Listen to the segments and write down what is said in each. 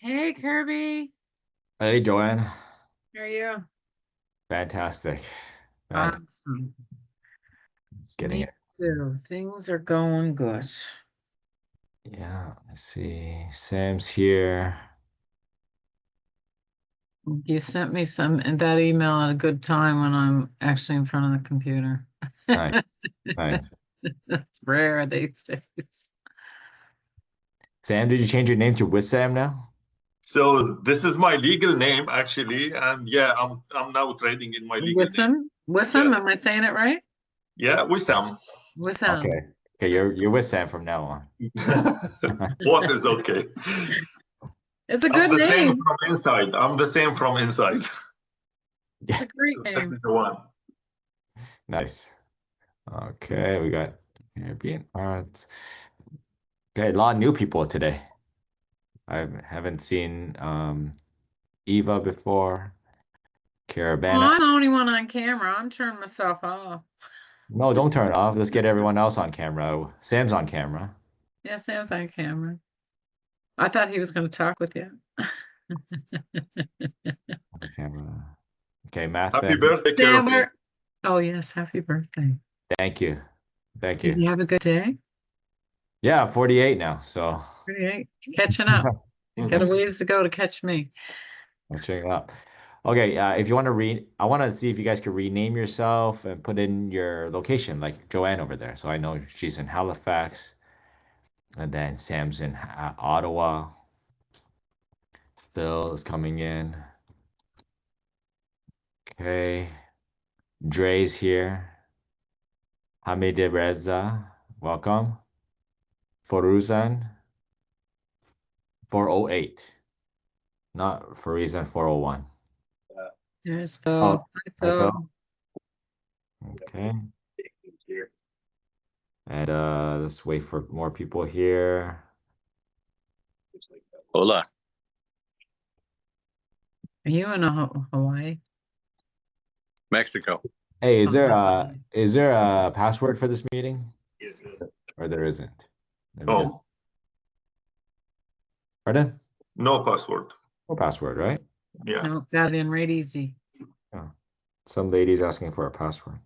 Hey Kirby, Hey, Joanne. how are you? Fantastic. Fantastic. Awesome. Just getting Me it. too. Things are going good. Yeah, let's see. Sam's here. You sent me some and that email at a good time when I'm actually in front of the computer. Nice. Nice. That's rare these days. Sam, did you change your name to Wissam now? So this is my legal name actually, and yeah, I'm now trading in my legal name. Wissam? Wissam, Yes, am I saying it right? yeah, Wissam. Wissam. Okay. Okay, you're Wissam from now on. Both is okay. It's a I'm good the same name. from inside. I'm the same from inside. It's Yeah, a great Exactly name. the one. nice. Okay, we got Caribbean arts. Okay, a lot of new people today. I haven't seen Eva before. Well, Caravana. I'm the only one on camera. I'm turning myself off. No, don't turn it off. Let's get everyone else on camera. Sam's on camera. Yeah, Sam's on camera. I thought he was going to talk with you. On camera. Okay, Math Happy Ben. birthday, Sam, Kirby. where? Oh, yes. Happy birthday. Thank you. Thank Did you. you have a good day? Yeah, I'm 48 now, so 38. Catching up. You got a ways to go to catch me. I'm checking out. Okay, if you want to read, I want to see if you guys could rename yourself and put in your location, like Joanne over there. So I know she's in Halifax, and then Sam's in Ottawa. Phil is coming in. Okay, Dre's here. Hamid Reza, welcome. Foruzan, 408, not Farizan 401. There's Phil. Oh, Hi, hi Phil. Phil. Okay. And let's wait for more people here. Hola, Are you in Hawaii? Mexico. Hey, Oh, that's nice. is there a password for this meeting? Or there isn't? Let me just Oh, pardon? no password. No password, right? Yeah. No, got it in right easy. Oh. Some lady's asking for a password.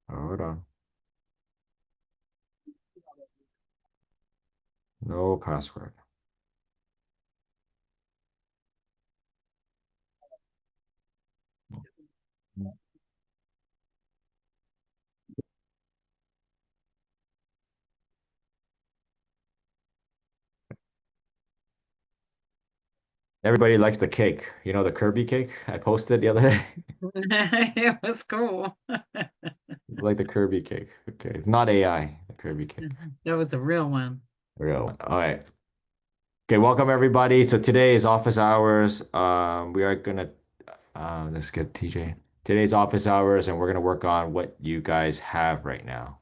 Hold on. No password. Everybody likes the cake. You know the Kirby cake I posted the other day? It was cool. Like the Kirby cake. Okay. Not AI, the Kirby cake. That was a real one. Real one. All right. Okay, welcome everybody. So today is office hours. We are gonna let's get TJ. Today's office hours, and we're gonna work on what you guys have right now.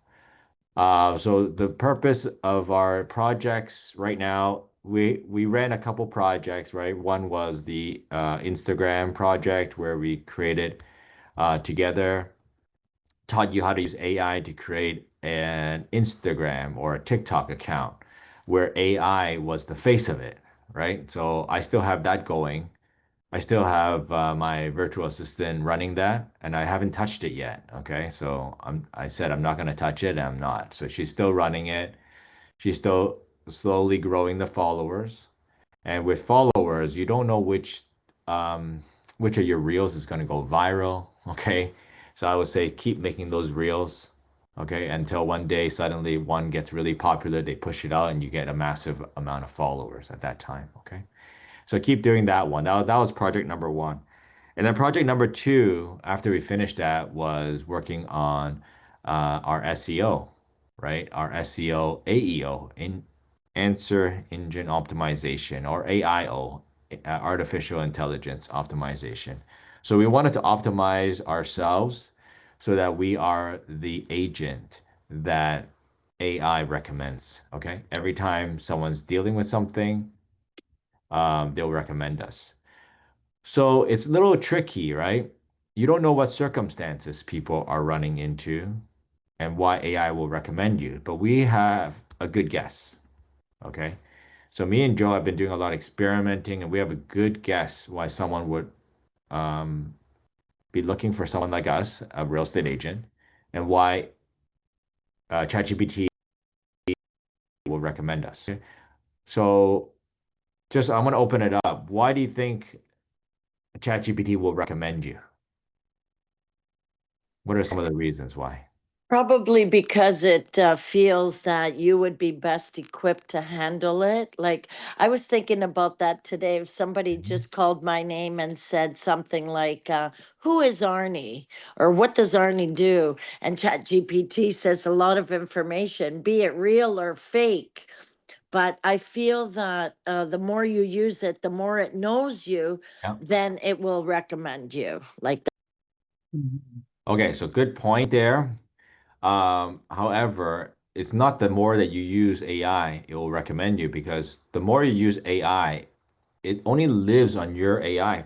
So the purpose of our projects right now, we ran a couple projects, right? One was the Instagram project where we created together, taught you how to use AI to create an Instagram or a TikTok account where AI was the face of it, right? So I still have that going. I still have my virtual assistant running that, and I haven't touched it yet. Okay, so I said I'm not gonna touch it, and I'm not. So she's still running it. She's still slowly growing the followers. And with followers, you don't know um, which of your reels is gonna go viral. Okay, so I would say keep making those reels. Okay, until one day suddenly one gets really popular, they push it out, and you get a massive amount of followers at that time. Okay. So keep doing that one. That was project number one. And then project number two, after we finished that, was working on our SEO, right? Our SEO, AEO, in Answer Engine Optimization, or AIO, Artificial Intelligence Optimization. So we wanted to optimize ourselves so that we are the agent that AI recommends. Okay. Every time someone's dealing with something, they'll recommend us. So it's a little tricky, right? You don't know what circumstances people are running into and why AI will recommend you, but we have a good guess. Okay. So me and Joe have been doing a lot of experimenting, and we have a good guess why someone would um, be looking for someone like us, a real estate agent, and why ChatGPT will recommend us. Okay? So just I'm gonna open it up. Why do you think ChatGPT will recommend you? What are some of the reasons why? Probably because it feels that you would be best equipped to handle it. Like, I was thinking about that today. If somebody Mhm. just called my name and said something like, "Who is Arnie?" or "What does Arnie do?" and ChatGPT says a lot of information, be it real or fake. But I feel that the more you use it, the more it knows you, Yeah. then it will recommend you. Like, Mhm. Okay, so good point there. However, it's not the more that you use AI, it will recommend you because the more you use AI, it only lives on your AI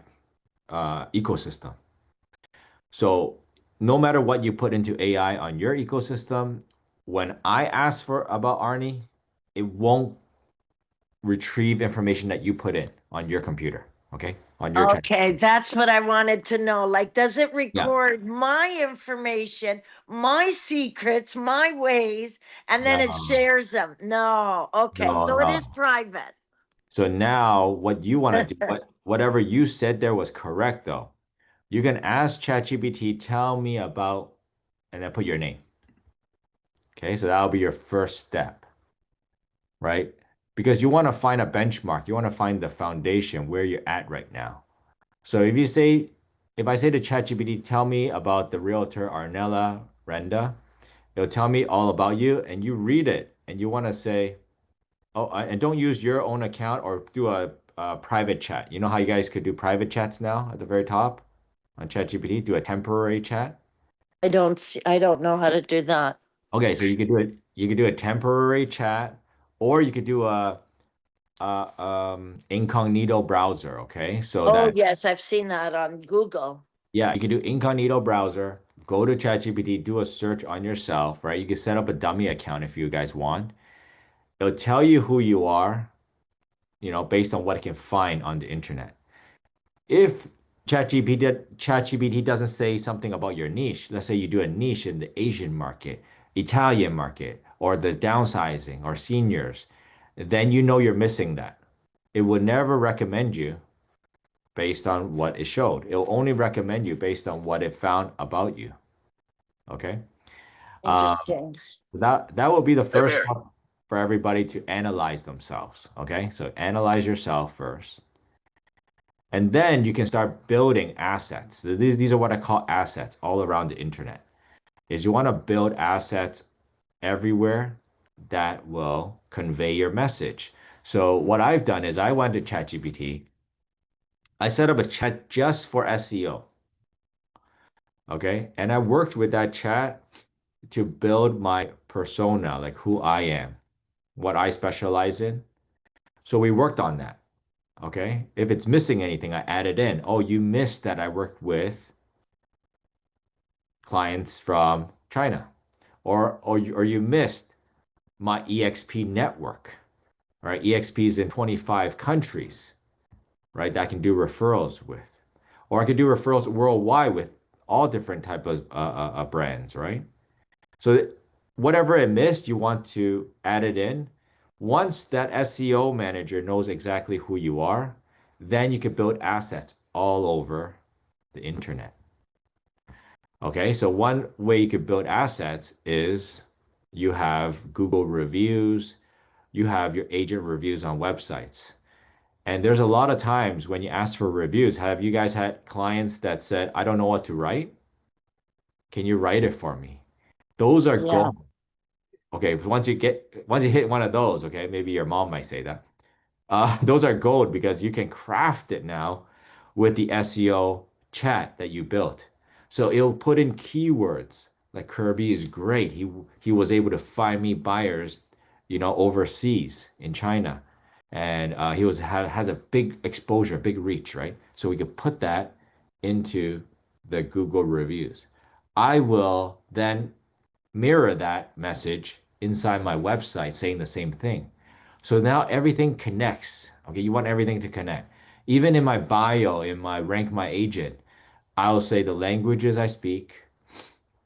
ecosystem. So no matter what you put into AI on your ecosystem, when I ask for about Arnie, it won't retrieve information that you put in on your computer, okay? On your chat. okay, that's what I wanted to know. Like, does it Yeah. record my information, my secrets, my ways, and then it No, shares them? No. Okay, no, so it is no. private. So now what you want to do, whatever you said there was correct though. You can ask ChatGPT, tell me about, and then put your name. Okay, so that'll be your first step, right? Because you want to find a benchmark, you want to find the foundation where you're at right now. So if I say to ChatGPT, tell me about the realtor Arnella Renda, it'll tell me all about you, and you read it, and you want to say, oh, and don't use your own account or do a private chat. You know how you guys could do private chats now at the very top on ChatGPT, do a temporary chat. I don't know how to do that. Okay, so you could do it. You could do a temporary chat, or you could do a incognito browser. Okay, so Oh, that yes, I've seen that on Google. yeah, you could do incognito browser. Go to ChatGPT, do a search on yourself, right? You can set up a dummy account if you guys want. It'll tell you who you are, based on what it can find on the internet. If ChatGPT doesn't say something about your niche, let's say you do a niche in the Asian market, Italian market, or the downsizing or seniors, then you know you're missing that. It would never recommend you based on what it showed. It'll only recommend you based on what it found about you. Okay. Um, Interesting. that will be the Hey first there. step for everybody to analyze themselves. Okay. So analyze yourself first. And then you can start building assets. So these are what I call assets all around the internet. Is you want to build assets everywhere that will convey your message. So what I've done is I went to ChatGPT. I set up a chat just for SEO. Okay. And I worked with that chat to build my persona, like who I am, what I specialize in. So we worked on that. Okay. If it's missing anything, I added in. Oh, you missed that I work with clients from China, or you missed my EXP network, right? EXP is in 25 countries, right? That I can do referrals with, or I could do referrals worldwide with all different type of brands, right? So whatever it missed, you want to add it in. Once that SEO manager knows exactly who you are, then you can build assets all over the internet. Okay, so one way you could build assets is you have Google reviews, you have your agent reviews on websites. And there's a lot of times when you ask for reviews, have you guys had clients that said, I don't know what to write? Can you write it for me? Those are Yeah. gold. Okay, once you hit one of those, okay, maybe your mom might say that. Those are gold because you can craft it now with the SEO chat that you built. So it'll put in keywords like Kirby is great. He was able to find me buyers, overseas in China, and has a big exposure, big reach, right? So we could put that into the Google reviews. I will then mirror that message inside my website saying the same thing. So now everything connects. Okay, you want everything to connect. Even in my bio, in my rank my agent, I'll say the languages I speak.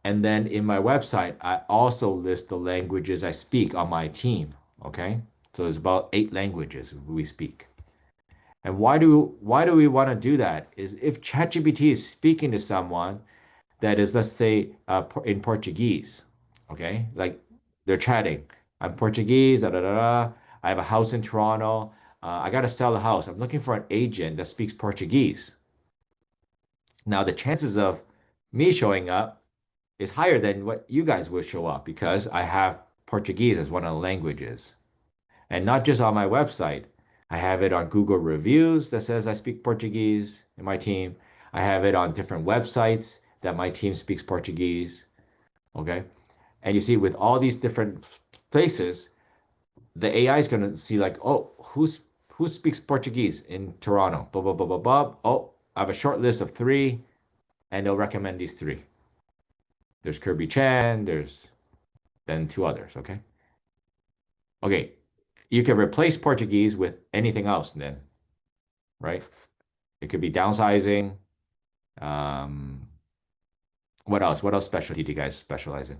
And then in my website, I also list the languages I speak on my team. Okay, so it's about 8 languages we speak. And why do we want to do that? Is if ChatGPT is speaking to someone that is, let's say, in Portuguese, okay, like they're chatting. I'm Portuguese, da da da da. I have a house in Toronto. I got to sell a house. I'm looking for an agent that speaks Portuguese. Now, the chances of me showing up is higher than what you guys would show up because I have Portuguese as one of the languages. And not just on my website. I have it on Google reviews that says I speak Portuguese in my team. I have it on different websites that my team speaks Portuguese. Okay. And you see, with all these different places, the AI is going to see like, oh, who speaks Portuguese in Toronto? Blah, blah, blah, blah, blah. Oh, I have a short list of 3, and they'll recommend these 3. There's Kirby Chan, there's then 2 others. Okay. Okay. You can replace Portuguese with anything else then, right? It could be downsizing. Um, what else? What else specialty do you guys specialize in?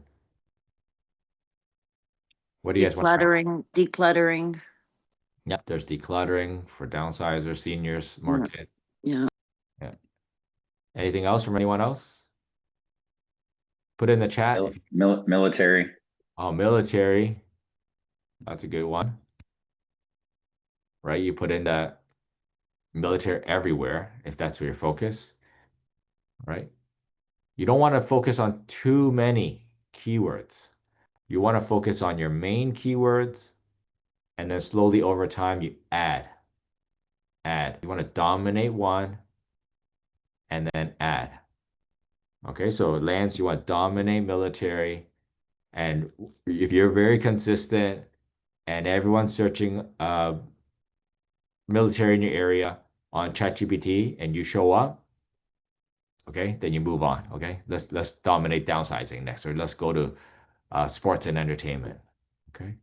What do you guys want to know? Decluttering. Yep, there's decluttering for downsizers, seniors market. Yeah. Yeah. Anything else from anyone else? Put in the chat. Military. Oh, military. That's a good one, right? You put in the military everywhere if that's where your focus, right? You don't want to focus on too many keywords. You want to focus on your main keywords, and then slowly over time you add. You want to dominate one and then add. Okay, so Lance, you want to dominate military, and if you're very consistent and everyone's searching military in your area on ChatGPT and you show up, okay, then you move on. Okay, let's dominate downsizing next, or let's go to sports and entertainment. Okay,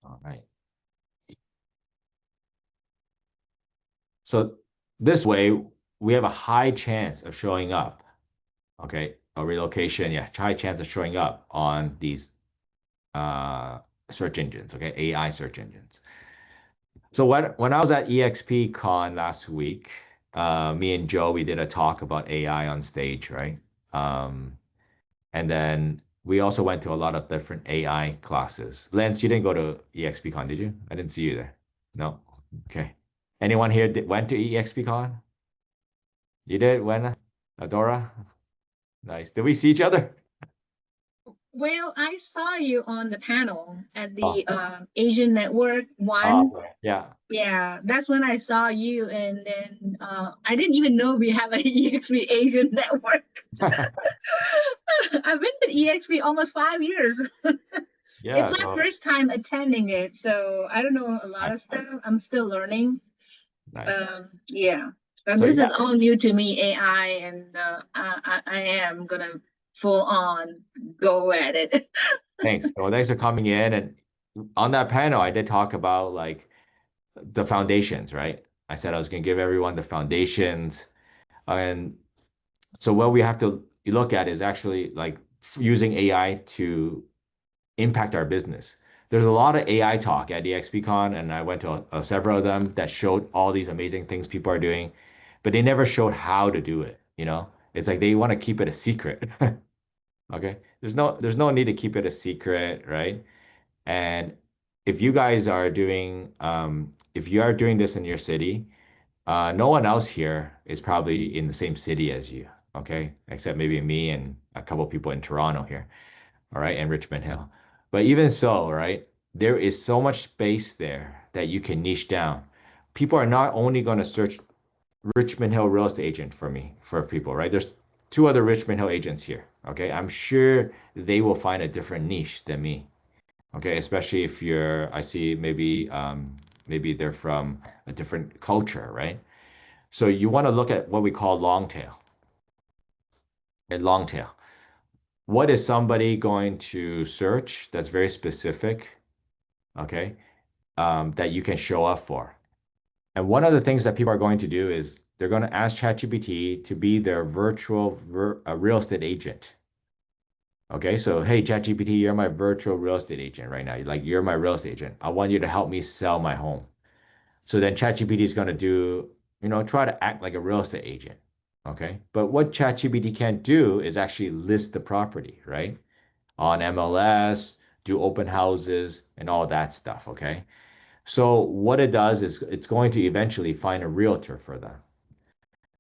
all right. So this way we have a high chance of showing up. Okay, a relocation, yeah, high chance of showing up on these search engines. Okay, AI search engines. So when I was at EXP Con last week, me and Joe, we did a talk about AI on stage, right? And then we also went to a lot of different AI classes. Lance, you didn't go to EXP Con, did you? I didn't see you there. No. Okay. Anyone here went to EXP Con? You did, when? Adora? Nice. Did we see each other? Well, I saw you on the panel at Oh, the Asian Network one. okay. Yeah. Yeah, that's when I saw you, and then I didn't even know we have an EXP Asian Network. I've been to EXP almost 5 years. Yeah. It's my So first time attending it, so I don't know a lot of nice. stuff. I'm still learning. Nice. Yeah, but So this yeah, is all new to me, AI, and I am gonna full on go at it. thanks. Well, thanks for coming in. And on that panel, I did talk about like the foundations, right? I said I was going to give everyone the foundations. And so what we have to look at is actually like using AI to impact our business. There's a lot of AI talk at EXPCon, and I went to several of them that showed all these amazing things people are doing, but they never showed how to do it, you know? It's like they want to keep it a secret. Okay? There's no need to keep it a secret, right? And if you guys are doing if you are doing this in your city, no one else here is probably in the same city as you, okay? Except maybe me and a couple people in Toronto here, all right, and Richmond Hill. But even so, right, there is so much space there that you can niche down. People are not only going to search Richmond Hill real estate agent for people, right? There's 2 other Richmond Hill agents here, okay? I'm sure they will find a different niche than me, okay? Especially if I see maybe they're from a different culture, right? So you want to look at what we call long tail. And long tail. what is somebody going to search that's very specific, okay, that you can show up for. And one of the things that people are going to do is they're going to ask ChatGPT to be their virtual real estate agent. Okay, so hey, ChatGPT, you're my virtual real estate agent right now. Like you're my real estate agent. I want you to help me sell my home. So then ChatGPT is going to do, try to act like a real estate agent. Okay, but what ChatGPT can't do is actually list the property, right? On MLS, do open houses, and all that stuff. Okay, so what it does is it's going to eventually find a realtor for them.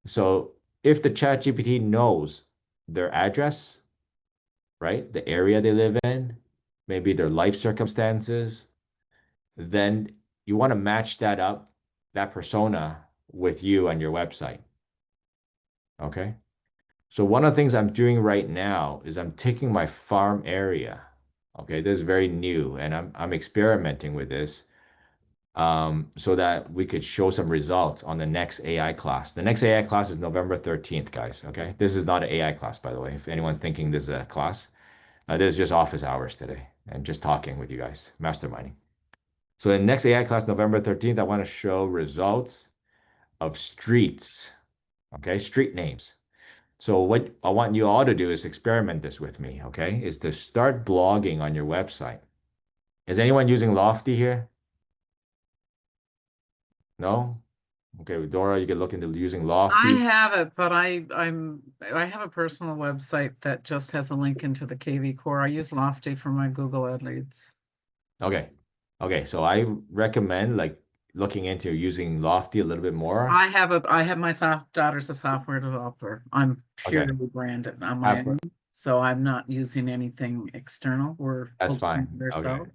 So if the ChatGPT knows their address, right, the area they live in, maybe their life circumstances, then you want to match that up, that persona with you and your website. Okay. So one of the things I'm doing right now is I'm taking my farm area. Okay, this is very new and I'm experimenting with this so that we could show some results on the next AI class. The next AI class is November 13th, guys. Okay, this is not an AI class, by the way. If anyone thinking this is a class, this is just office hours today and just talking with you guys, masterminding. So in the next AI class, November 13th, I want to show results of streets, okay, street names. So what I want you all to do is experiment this with me, okay, is to start blogging on your website. Is anyone using Lofty here? No? Okay, Dora, you can look into using I Lofty. have it, but I have a personal website that just has a link into the KV Core. I use Lofty for my Google Ad leads. Okay. Okay, so I recommend like looking into using Lofty a little bit more. I have my daughter's a software developer. I'm Okay. purely branded on my own, so I'm not using anything external. We're That's hosting fine. it ourselves.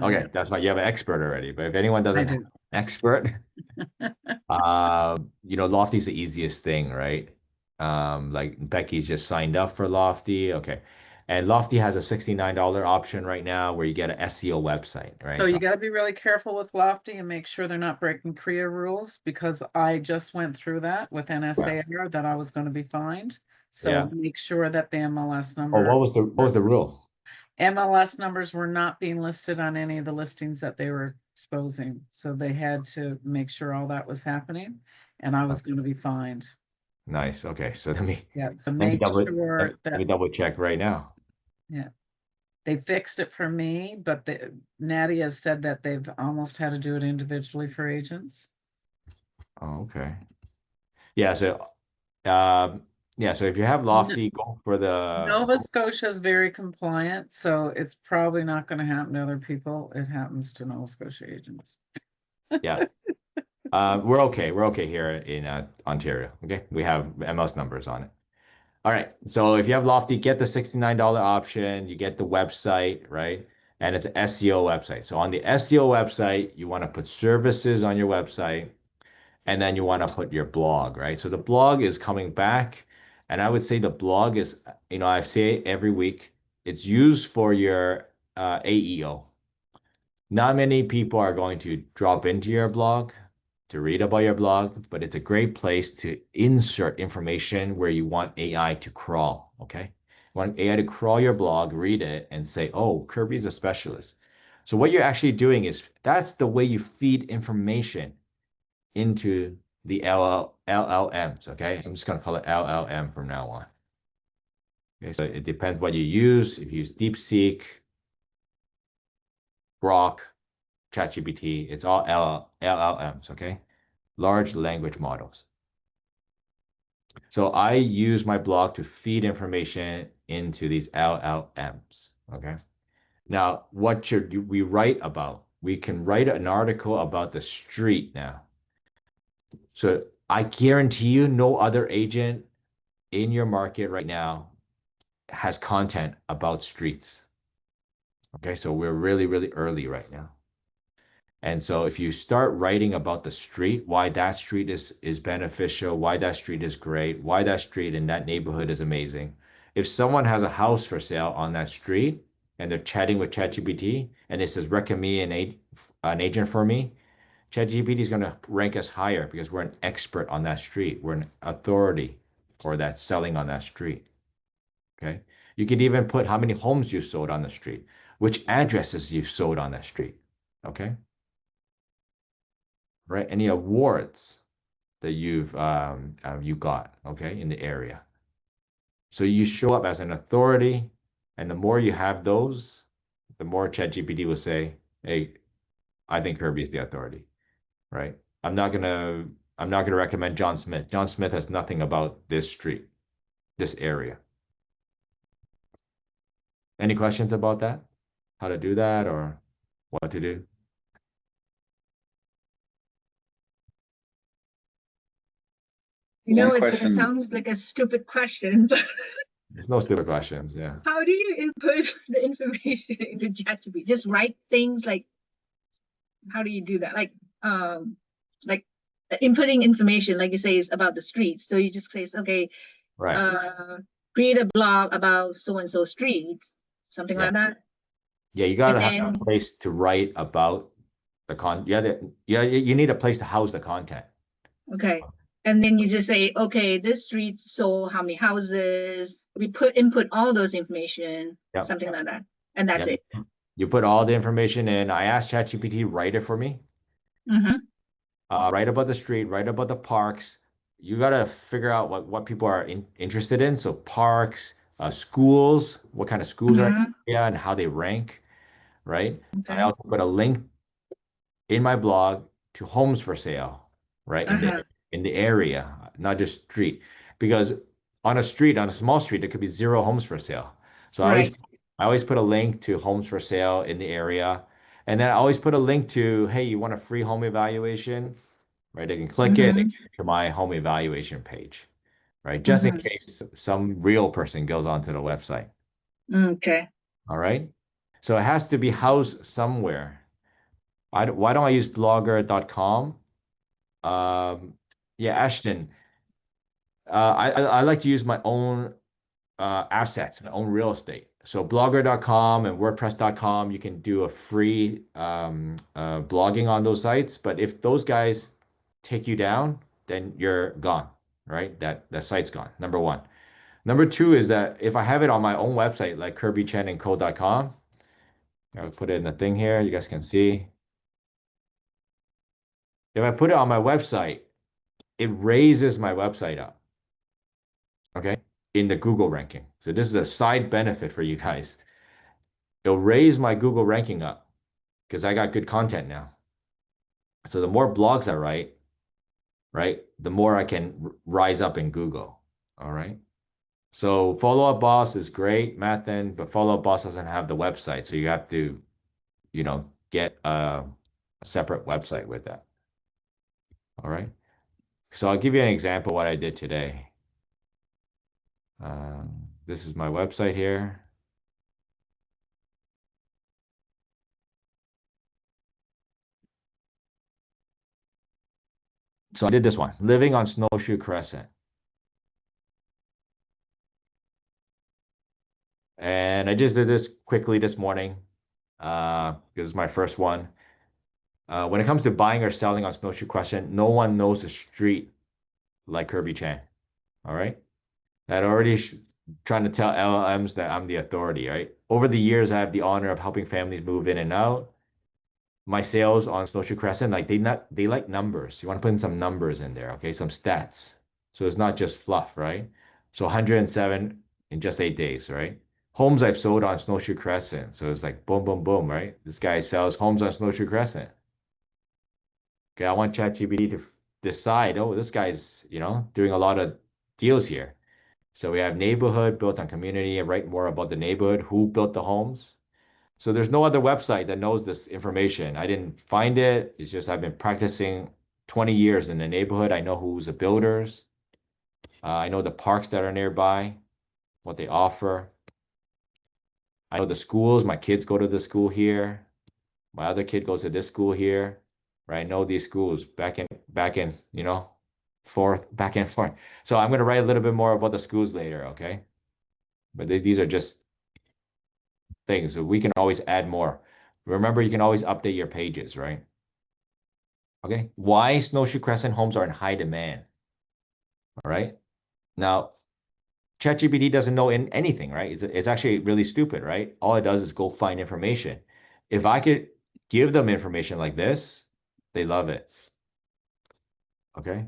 Okay, that's fine. You have an expert already, but if anyone doesn't have do. an expert, Lofty's the easiest thing, right? Like Becky's just signed up for Lofty. Okay. And Lofty has a $69 option right now where you get an SEO website, right? So you got to be really careful with Lofty and make sure they're not breaking CREA rules, because I just went through that with NSAR that I was going to be fined. So Yeah. make sure that the MLS Oh, number. what was the rule? MLS numbers were not being listed on any of the listings that they were exposing. So they had to make sure all that was happening, and I was going to be fined. Nice. Okay. So So let me make double sure let me double check right now. yeah, they fixed it for me, but Natty has said that they've almost had to do it individually for agents. Oh, okay. Yeah, so so if you have Lofty, go for Nova Scotia is very compliant, so it's probably not going to happen to other people. It happens to Nova Scotia agents. yeah. We're okay. We're okay here in Ontario. Okay, we have MLS numbers on it. All right. So if you have Lofty, get the $69 option. You get the website, right? And it's an SEO website. So on the SEO website, you want to put services on your website, and then you want to put your blog, right? So the blog is coming back, and I would say the blog is, I say it every week, it's used for your AEO. Not many people are going to drop into your blog to read about your blog, but it's a great place to insert information where you want AI to crawl, okay? You want AI to crawl your blog, read it, and say, oh, Kirby's a specialist. So what you're actually doing is that's the way you feed information into the LLMs, okay? So I'm just going to call it LLM from now on. Okay, so it depends what you use. If you use DeepSeek, Grok, ChatGPT, it's all LLMs, okay? Large language models. So I use my blog to feed information into these LLMs, okay? Now, what should we write about? We can write an article about the street now. So I guarantee you no other agent in your market right now has content about streets. Okay, so we're really, really early right now. And so if you start writing about the street, why that street is beneficial, why that street is great, why that street in that neighborhood is amazing. If someone has a house for sale on that street and they're chatting with ChatGPT and it says recommend an agent for me, ChatGPT is going to rank us higher because we're an expert on that street. We're an authority for that selling on that street. Okay. You could even put how many homes you sold on the street, which addresses you sold on that street. Okay. Right. Any awards that you got, okay, in the area. So you show up as an authority, and the more you have those, the more ChatGPT will say, "Hey, I think Kirby is the authority." Right? I'm not gonna recommend John Smith. John Smith has nothing about this street, this area. Any questions about that? How to do that or what to do? You One know, it's gonna question. sound like a stupid question, but There's no stupid questions. Yeah. how do you input the information into ChatGPT? Just write things like, how do you do that? Like inputting information, like you say, is about the streets. So you just say, okay, Right. create a blog about so and so streets, something Yeah. like that. Yeah, you And gotta have a then, place to write about the yeah, you need a place to house the content. okay. And then you just say, okay, this street sold how many houses. We input all those information, Yep. something like that. And that's Yep. it. You put all the information in. I asked ChatGPT, write it for me. Mm-hmm. Write about the street, write about the parks. You gotta figure out what people are interested in. So parks, schools, what kind of schools are in Mm-hmm. the area and how they rank, right? I Okay. also put a link in my blog to homes for sale, right? Uh-huh. In the area, not just street. Because on a street, on a small street, there could be zero homes for sale. So Right. I always put a link to homes for sale in the area. And then I always put a link to, hey, you want a free home evaluation? Right? They can click it, they Mm-hmm. can get to my home evaluation page, right? Just in Mm-hmm. case some real person goes onto the website. Okay. All right. So it has to be housed somewhere. Why don't I use blogger.com? Yeah, Ashton. I like to use my own assets, my own real estate. So blogger.com and wordpress.com, you can do a free blogging on those sites. But if those guys take you down, then you're gone, right? That site's gone. Number one. Number two is that if I have it on my own website, like kirbychenandco.com, I'll put it in the thing here. You guys can see. If I put it on my website, it raises my website up, okay, in the Google ranking. So this is a side benefit for you guys. It'll raise my Google ranking up because I got good content now. So the more blogs I write, right, the more I can rise up in Google. All right. So Follow Up Boss is great, Mathen, but Follow Up Boss doesn't have the website. So you have to, get a separate website with that. All right. So I'll give you an example of what I did today. This is my website here. So I did this one, living on Snowshoe Crescent. And I just did this quickly this morning. This is my first one. When it comes to buying or selling on Snowshoe Crescent, no one knows the street like Kirby Chan. All right. That already trying to tell LLMs that I'm the authority, right? Over the years, I have the honor of helping families move in and out. My sales on Snowshoe Crescent, like they like numbers. You want to put in some numbers in there, okay? Some stats. So it's not just fluff, right? So 107 in just 8 days, right? Homes I've sold on Snowshoe Crescent. So it's like boom, boom, boom, right? This guy sells homes on Snowshoe Crescent. Okay, I want ChatGPT to decide, oh, this guy's, doing a lot of deals here. So we have neighborhood built on community and write more about the neighborhood, who built the homes. So there's no other website that knows this information. I didn't find it. It's just I've been practicing 20 years in the neighborhood. I know who's the builders. I know the parks that are nearby, what they offer. I know the schools. My kids go to the school here. My other kid goes to this school here. Right? I know these schools back in, forth, back and forth. So I'm gonna write a little bit more about the schools later, okay? But these are just things. So we can always add more. Remember, you can always update your pages, right? Okay. Why Snowshoe Crescent homes are in high demand? All right. Now, ChatGPT doesn't know anything, right? It's actually really stupid, right? All it does is go find information. If I could give them information like this, they love it. Okay?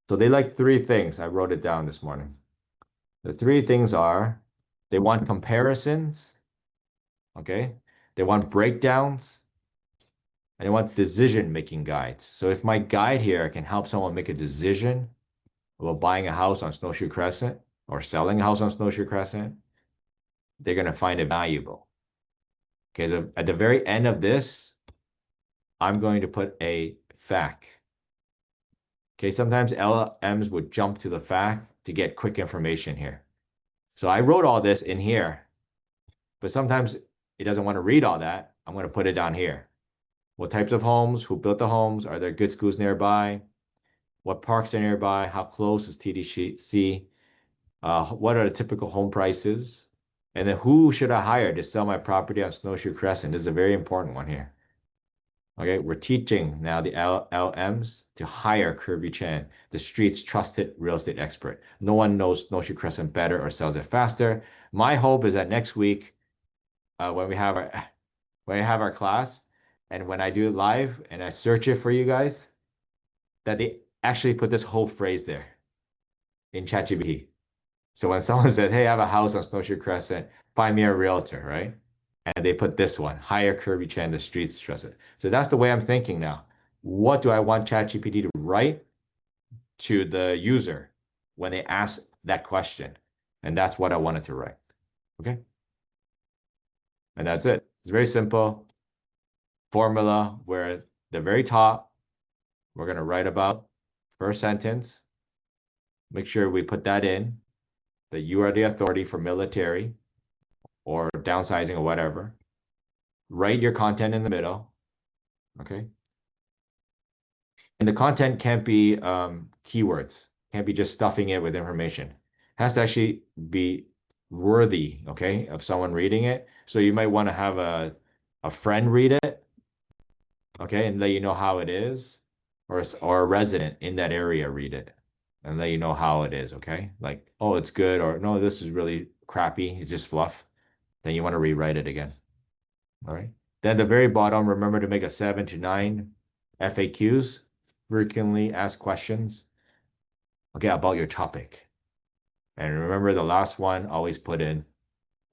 So they like 3 things. I wrote it down this morning. The 3 things are they want comparisons, okay? They want breakdowns, and they want decision-making guides. So if my guide here can help someone make a decision about buying a house on Snowshoe Crescent or selling a house on Snowshoe Crescent, they're going to find it valuable. Okay, so at the very end of this, I'm going to put a FAQ. Okay, sometimes LMs would jump to the FAQ to get quick information here. So I wrote all this in here, but sometimes it doesn't want to read all that. I'm going to put it down here. What types of homes? Who built the homes? Are there good schools nearby? What parks are nearby? How close is TDC? What are the typical home prices? And then who should I hire to sell my property on Snowshoe Crescent? This is a very important one here. Okay, we're teaching now the LMs to hire Kirby Chan, the street's trusted real estate expert. No one knows Snowshoe Crescent better or sells it faster. My hope is that next week, when we have our class, and when I do it live and I search it for you guys, that they actually put this whole phrase there in ChatGPT. So when someone says, "Hey, I have a house on Snowshoe Crescent, find me a realtor," right? And they put this one, hire Kirby Chan, the streets trust it. So that's the way I'm thinking now. What do I want ChatGPT to write to the user when they ask that question? And that's what I wanted to write. Okay. And that's it. It's very simple formula where at the very top, we're going to write about first sentence. Make sure we put that in, that you are the authority for military or downsizing or whatever. Write your content in the middle. Okay. And the content can't be keywords, can't be just stuffing it with information. It has to actually be worthy, okay, of someone reading it. So you might want to have a friend read it, okay, and let you know how it is, or a resident in that area read it and let you know how it is, okay? Like, oh, it's good, or no, this is really crappy, it's just fluff. Then you want to rewrite it again. All right. Then at the very bottom, remember to make a 7 to 9 FAQs, frequently asked questions, okay, about your topic. And remember the last one, always put in,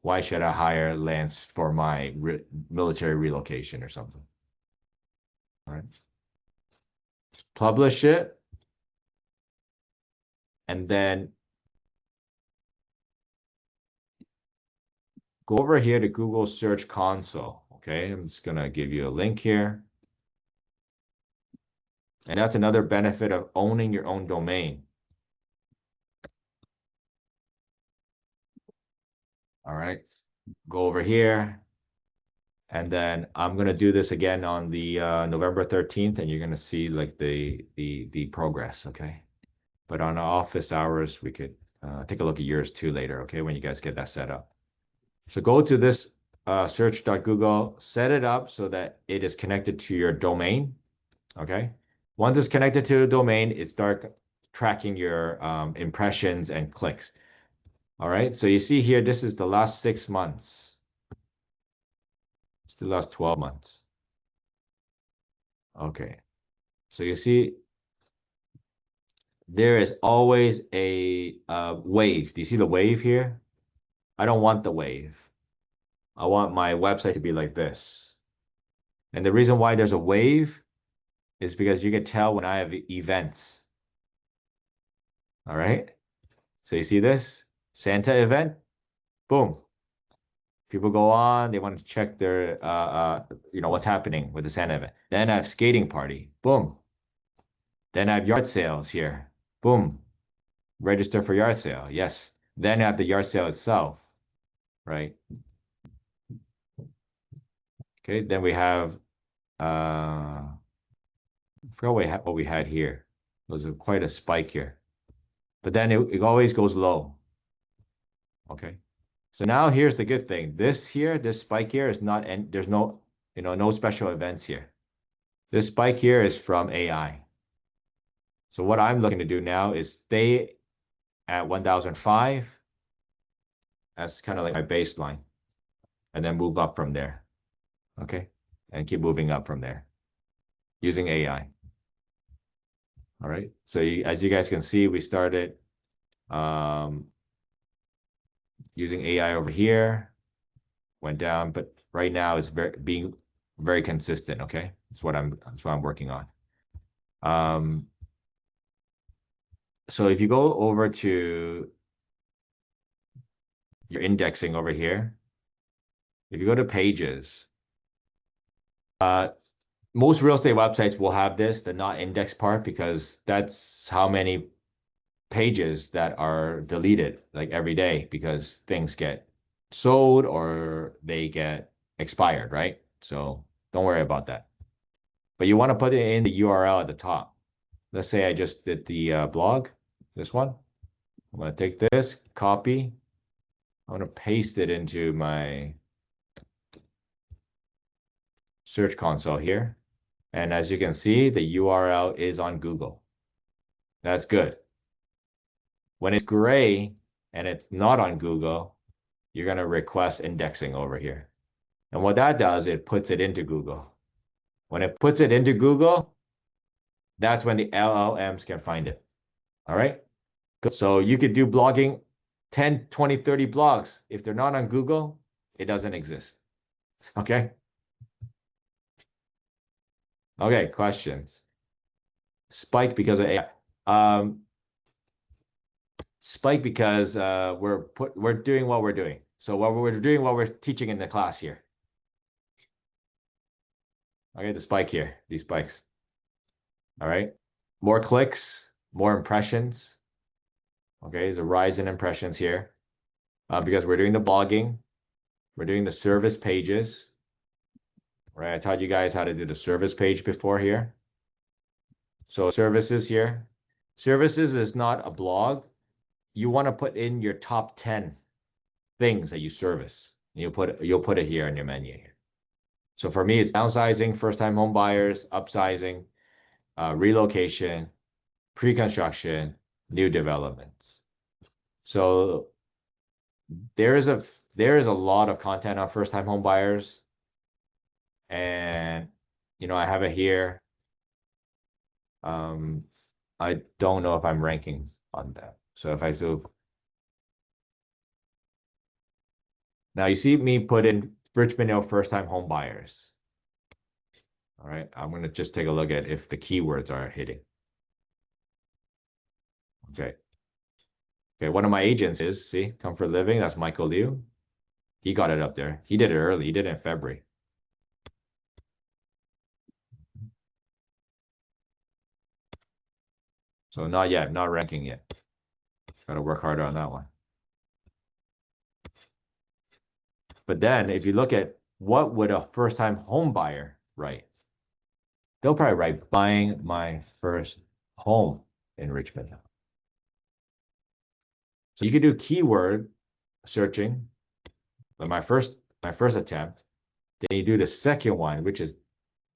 why should I hire Lance for my military relocation or something? All right. Publish it. And then go over here to Google Search Console. Okay, I'm just going to give you a link here. And that's another benefit of owning your own domain. All right, go over here. And then I'm going to do this again on the November 13th, and you're going to see like the progress, okay? But on office hours, we could take a look at yours too later, okay, when you guys get that set up. So go to this search.google, set it up so that it is connected to your domain, okay? Once it's connected to the domain, it starts tracking your impressions and clicks. All right, so you see here, this is the last 6 months. It's the last 12 months. Okay, so you see, there is always a wave. Do you see the wave here? I don't want the wave. I want my website to be like this. And the reason why there's a wave is because you can tell when I have events. All right. So you see this Santa event, boom. People go on, they want to check their, what's happening with the Santa event. Then I have skating party, boom. Then I have yard sales here, boom. Register for yard sale, yes. Then I have the yard sale itself, right? Okay, then we have, I forgot what we had here. It was quite a spike here. But then it always goes low. Okay. So now here's the good thing. This spike here is not, and there's no, no special events here. This spike here is from AI. So what I'm looking to do now is stay at 1005 as kind of like my baseline, and then move up from there. Okay, and keep moving up from there using AI. All right. So as you guys can see, we started using AI over here, went down, but right now it's being very consistent. Okay, that's what I'm working on. So if you go over to your indexing over here, if you go to pages, most real estate websites will have this, the not indexed part, because that's how many pages that are deleted like every day because things get sold or they get expired, right? So don't worry about that. But you want to put it in the URL at the top. Let's say I just did the blog, this one. I'm going to take this, copy. I'm going to paste it into my search console here. And as you can see, the URL is on Google. That's good. When it's gray and it's not on Google, you're going to request indexing over here. And what that does, it puts it into Google. When it puts it into Google, that's when the LLMs can find it. All right. So you could do blogging 10, 20, 30 blogs. If they're not on Google, it doesn't exist. Okay. Okay. Questions? Spike because of AI. Spike because we're doing what we're doing. So what we're doing, what we're teaching in the class here. Okay, the spike here, these spikes. All right, more clicks, more impressions. Okay, there's a rise in impressions here because we're doing the blogging, we're doing the service pages. Right, I taught you guys how to do the service page before here. So services here. Services is not a blog. You want to put in your top 10 things that you service. You'll put it here in your menu here. So for me, it's downsizing, first-time home buyers, upsizing, relocation, pre-construction, new developments. So there is a lot of content on first-time home buyers, and I have it here. I don't know if I'm ranking on that. So if I zoom, now you see me put in Richmond Hill first-time home buyers. All right, I'm gonna just take a look at if the keywords are hitting. Okay. Okay, one of my agents is, see, Comfort Living, that's Michael Liu. He got it up there. He did it early. He did it in February. So not yet, not ranking yet. Got to work harder on that one. But then if you look at what would a first-time home buyer write? They'll probably write buying my first home in Richmond Hill. So you could do keyword searching, but my first attempt. Then you do the second one, which is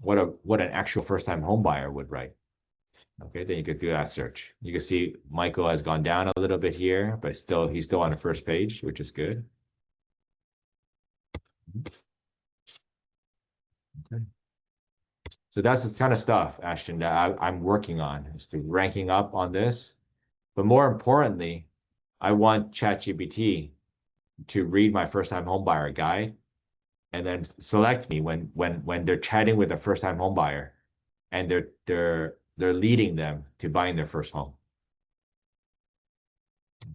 what an actual first-time home buyer would write. Okay, then you could do that search. You can see Michael has gone down a little bit here, but he's still on the first page, which is good. Okay. So that's the kind of stuff, Ashton, that I'm working on, is to ranking up on this. But more importantly, I want ChatGPT to read my first-time homebuyer guide and then select me when they're chatting with a first-time homebuyer and they're leading them to buying their first home.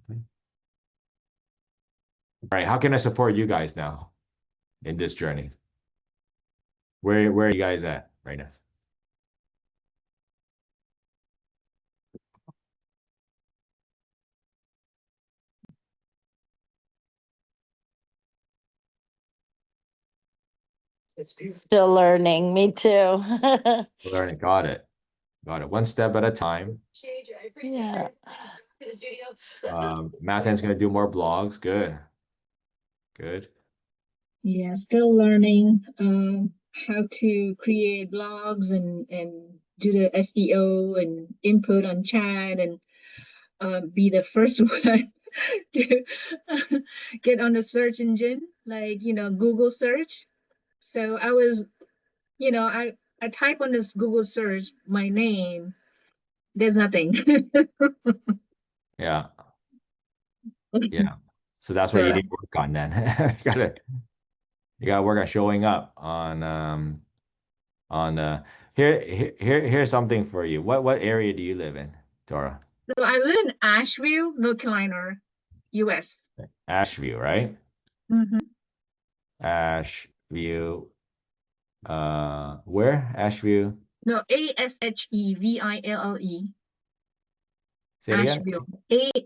Okay. All right, how can I support you guys now in this journey? Where are you guys at right now? Still learning. Me too. Learning, got it. One step at a time. Yeah. Mathan's gonna do more blogs. Good. Good. Yeah, still learning how to create blogs and do the SEO and input on chat and be the first one to get on the search engine, like, Google search. So I was, I type on this Google search my name. There's nothing. Yeah. Yeah. So that's what you So, need to work on then. You gotta work on showing up on here's something for you. What area do you live in, Tora? so I live in Asheville, North Carolina, US. Asheville, right? Mm-hmm. Asheville. Where? Asheville. No, Asheville. Say it again. Asheville.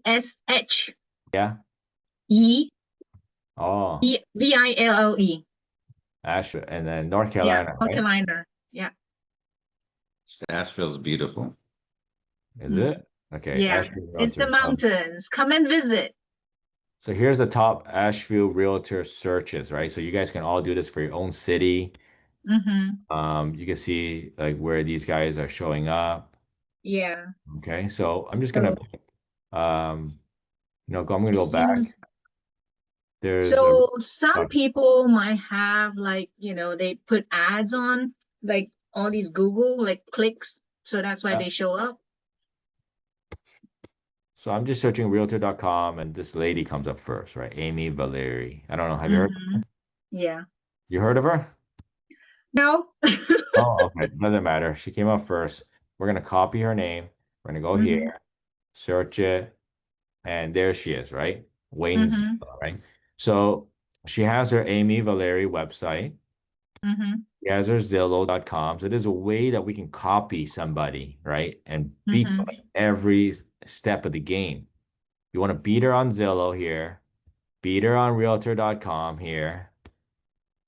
Asheville. Yeah. Oh, Asheville, and then North Yeah, Carolina, North right? Carolina. Yeah. Asheville's beautiful. Is it? Okay, Yeah. Asheville It's the Realtors. mountains. Come and visit. So here's the top Asheville Realtor searches, right? So you guys can all do this for your own city. Mm-hmm. You can see like where these guys are showing up. Yeah. Okay, so I'm just So gonna I'm gonna go back. seems There's a so some oh, people might have, like, they put ads on, like all these Google like clicks. So that's why yeah. they show up. So I'm just searching realtor.com and this lady comes up first, right? Amy Valeri. I don't know. Have you heard? Mm-hmm. Yeah. You heard of her? No. Oh, okay. Doesn't matter. She came up first. We're gonna copy her name. We're gonna go Mm-hmm. here, search it, and there she is, right? Wayne's, Mm-hmm. right? So she has her Amy Valeri website. Mm-hmm. She has her Zillow.com. So there's a way that we can copy somebody, right? And beat them Mm-hmm. at every step of the game. You want to beat her on Zillow here, beat her on Realtor.com here.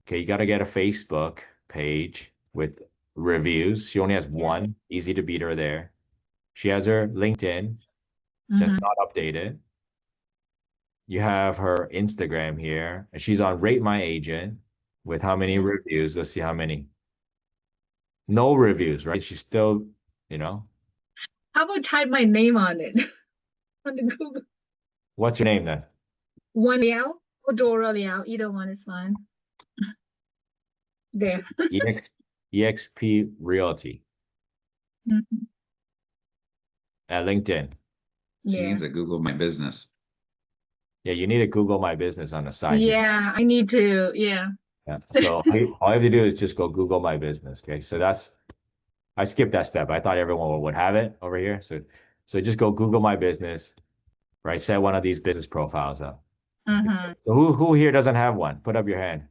Okay, you got to get a Facebook page with reviews. She only has one, easy to beat her there. She has her LinkedIn that's Mm-hmm. not updated. You have her Instagram here, and she's on Rate My Agent with how many Yeah. reviews? Let's see how many. No reviews, right? She's still, How about type my name on it on the Google? what's your name then? One Liao or Dora Liao, either one is fine. There. EX, EXP Realty Mhm. at LinkedIn. She Yeah. needs to Google My Business. Yeah, you need to Google My Business on the side here. Yeah, I need to. Yeah. Yeah. So all you have to do is just go Google My Business. Okay. So I skipped that step. I thought everyone would have it over here. So just go Google My Business, right? Set one of these business profiles up. Mm-hmm. So who here doesn't have one? Put up your hand.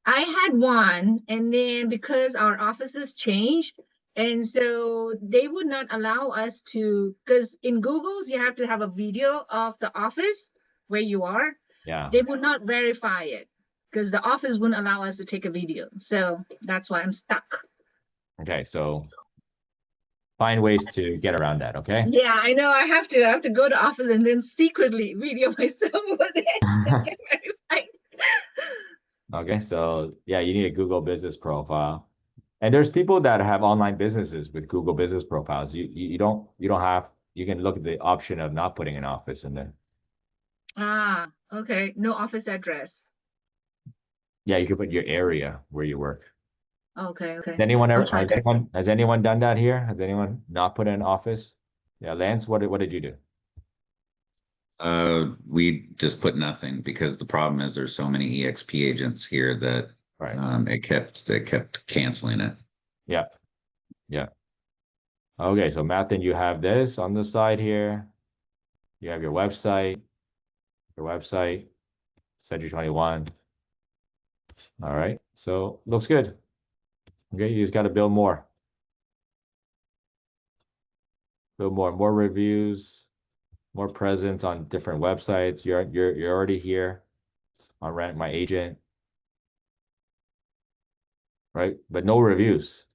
I had one, and then because our offices changed, and so they would not allow us to, because in Google's you have to have a video of the office where you are. Yeah. They would not verify it because the office wouldn't allow us to take a video. So that's why I'm stuck. Okay. So find ways to get around that. Okay. Yeah, I know. I have to go to office and then secretly video myself over there and get verified. Okay. So yeah, you need a Google business profile. And there's people that have online businesses with Google business profiles. You don't have, you can look at the option of not putting an office in there. Ah, okay. No office address. Yeah, you can put your area where you work. Okay, okay. Has anyone I'll ever try has that. anyone done that here? Has anyone not put an office? Yeah, Lance, what did you do? We just put nothing because the problem is there's so many EXP agents here that Right. it kept canceling it. Yeah. Yeah. Okay, so Matthew, you have this on the side here. You have your website, Century 21. All right. So looks good. Okay, you just got to build more. Build more reviews, more presence on different websites. You're already here on Rent My Agent, right? But no reviews.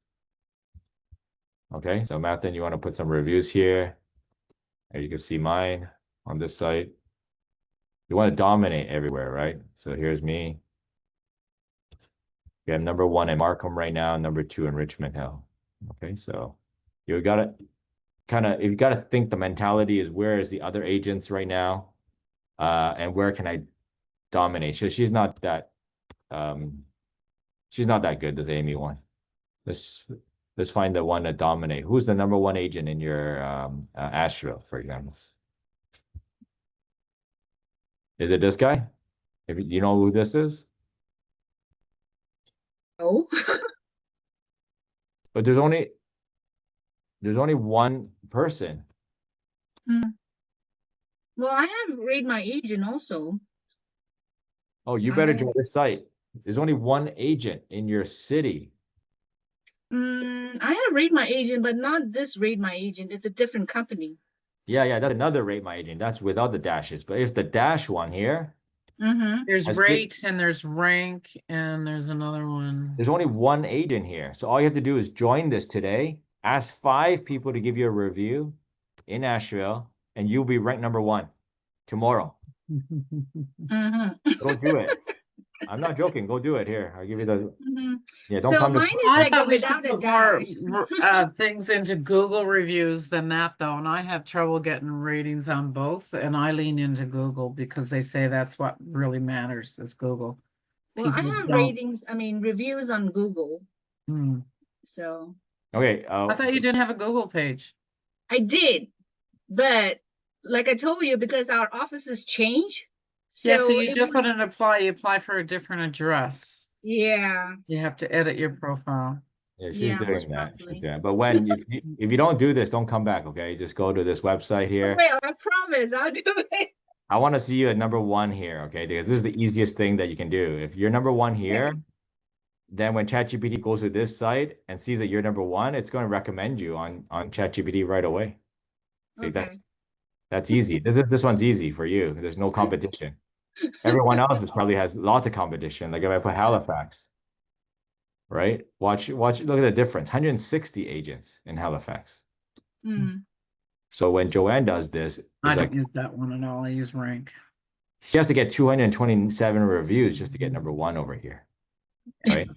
Okay, so Matthew, you want to put some reviews here. And you can see mine on this site. You want to dominate everywhere, right? So here's me. Okay, I'm number 1 in Markham right now, number 2 in Richmond Hill. Okay, so you got it. kind of, you got to think the mentality is where is the other agents right now, and where can I dominate? So um, she's not that good, this Amy one. Let's let's find the one to dominate. Who's the number one agent in your Asheville, for example? Is it this guy? If you know who this is, No. but there's only one person. Well, I have rate my agent also. Oh, you I better have, join this site. There's only one agent in your city. I have rate my agent, but not this rate my agent. It's a different company. Yeah, that's another rate my agent. That's without the dashes. But if the dash one here There's has rate and there's rank and there's another one. there's only one agent here. So all you have to do is join this today, ask 5 people to give you a review in Asheville, and you'll be ranked number 1 tomorrow. Go do it. I'm not joking. Go do it here. I'll give you the yeah. Don't So come mine to. is I like thought we should without a put more dash. things into Google reviews than that, though, and I have trouble getting ratings on both, and I lean into Google because they say that's what really matters is Google. Well, I People have don't. ratings, I mean, reviews on Google. Hmm. So Okay. I thought you didn't have a Google page. I did, but like I told you, because our offices change. Yeah, so So you it just would, wouldn't apply. You apply for a different address. yeah, You have to edit your profile. Yeah, she's yeah, most doing that. She's probably. doing that. But when if you don't do this, don't come back. Okay, just go to this website here. Well, I promise I'll do it. I want to see you at number 1 here. Okay, because this is the easiest thing that you can do. If you're number 1 here, Okay. then when ChatGPT goes to this site and sees that you're number 1, it's going to recommend you on ChatGPT right away. Okay, Okay. that's easy. This one's easy for you. There's no competition. Everyone else is probably has lots of competition. Like if I put Halifax, right? Watch, look at the difference. 160 agents in Halifax. Mm. So when Joanne does this, I it's don't like use that one at all. I use rank. she has to get 227 reviews just to get number 1 over here, right?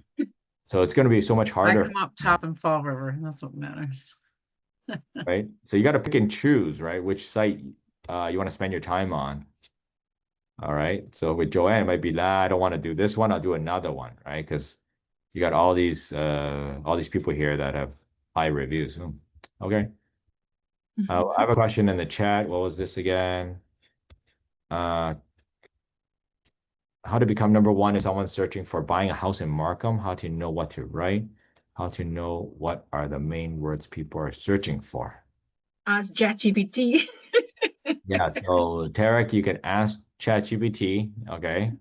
So it's going to be so much I harder, come up top in Fall River. That's what matters. right? So you got to pick and choose, right? Which site you want to spend your time on. All right. So with Joanne, it might be, I don't want to do this one. I'll do another one, right? Because you got all these people here that have high reviews. Okay. I have a question in the chat. What was this again? Uh, how to become number 1 if someone's searching for buying a house in Markham? How to know what to write? How to know what are the main words people are searching for? Ask ChatGPT. Yeah. So Tarek, you can ask ChatGPT, okay,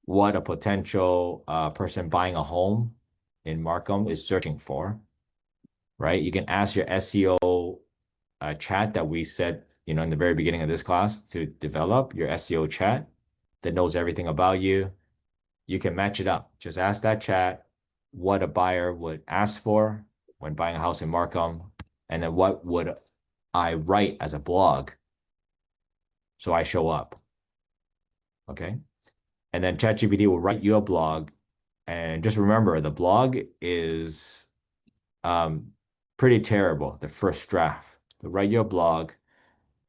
what a potential person buying a home in Markham is searching for, right? You can ask your SEO chat that we said, in the very beginning of this class to develop your SEO chat that knows everything about you. You can match it up. Just ask that chat what a buyer would ask for when buying a house in Markham, and then what would I write as a blog so I show up, okay? And then ChatGPT will write you a blog. And just remember, the blog is pretty terrible, the first draft. To write your blog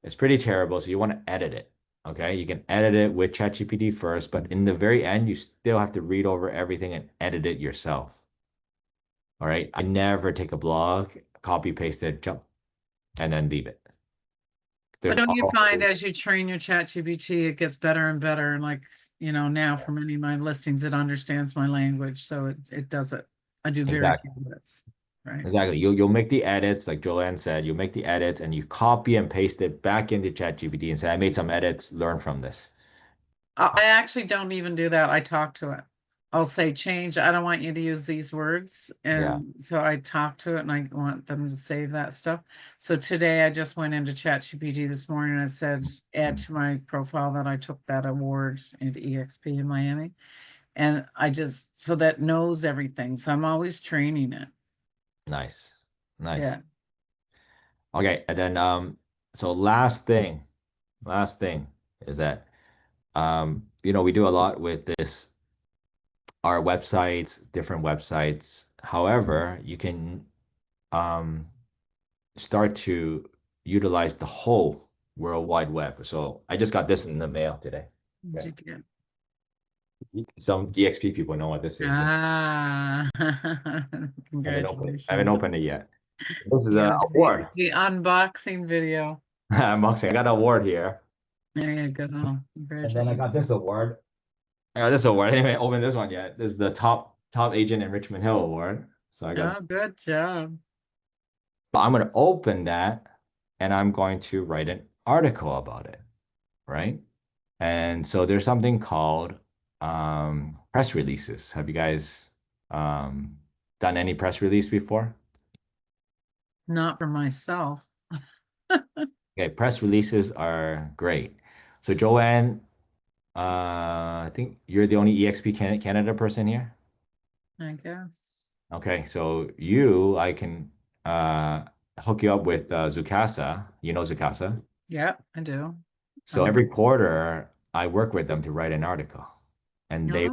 is pretty terrible, so you want to edit it. Okay, you can edit it with ChatGPT first, but in the very end, you still have to read over everything and edit it yourself. All right, I never take a blog, copy paste it, jump, and then leave it. But There's don't you find always as you train your chat GPT, it gets better and better? And like, now for many of my listings, it understands my language. So it does it. I do very exactly. few edits. Right. Exactly. You'll make the edits, like Joanne said, you'll make the edits and you copy and paste it back into ChatGPT and say, I made some edits, learn from this. I actually don't even do that. I talk to it. I'll say change. I don't want you to use these words. Yeah. And so I talk to it and I want them to save that stuff. So today I just went into ChatGPT this morning and I said, add to my profile that I took that award at EXP in Miami. And so that knows everything. So I'm always training it. Nice. Nice. Yeah. Okay. And then, so last thing is that, we do a lot with this, our websites, different websites. However, you can, start to utilize the whole World Wide Web. So I just got this in the mail today. What'd Okay. you get? Some DXP people know what this is. Ah, I congratulations. haven't opened it yet. This is You an gotta do award. the unboxing video. Unboxing. I got an award here. There you go. And then I Congratulations. got this award. I got this award. I haven't opened this one yet. This is the top agent in Richmond Hill award. So I got. Oh, good job. I'm going to open that and I'm going to write an article about it, right? And so there's something called press releases. Have you guys done any press release before? Not for myself. Okay, press releases are great. So Joanne, I think you're the only EXP Canada person here. I guess. Okay, so I can hook you up with Zukasa. You know Zukasa. Yeah, I do. So every quarter, I work with them to write an article, and Okay.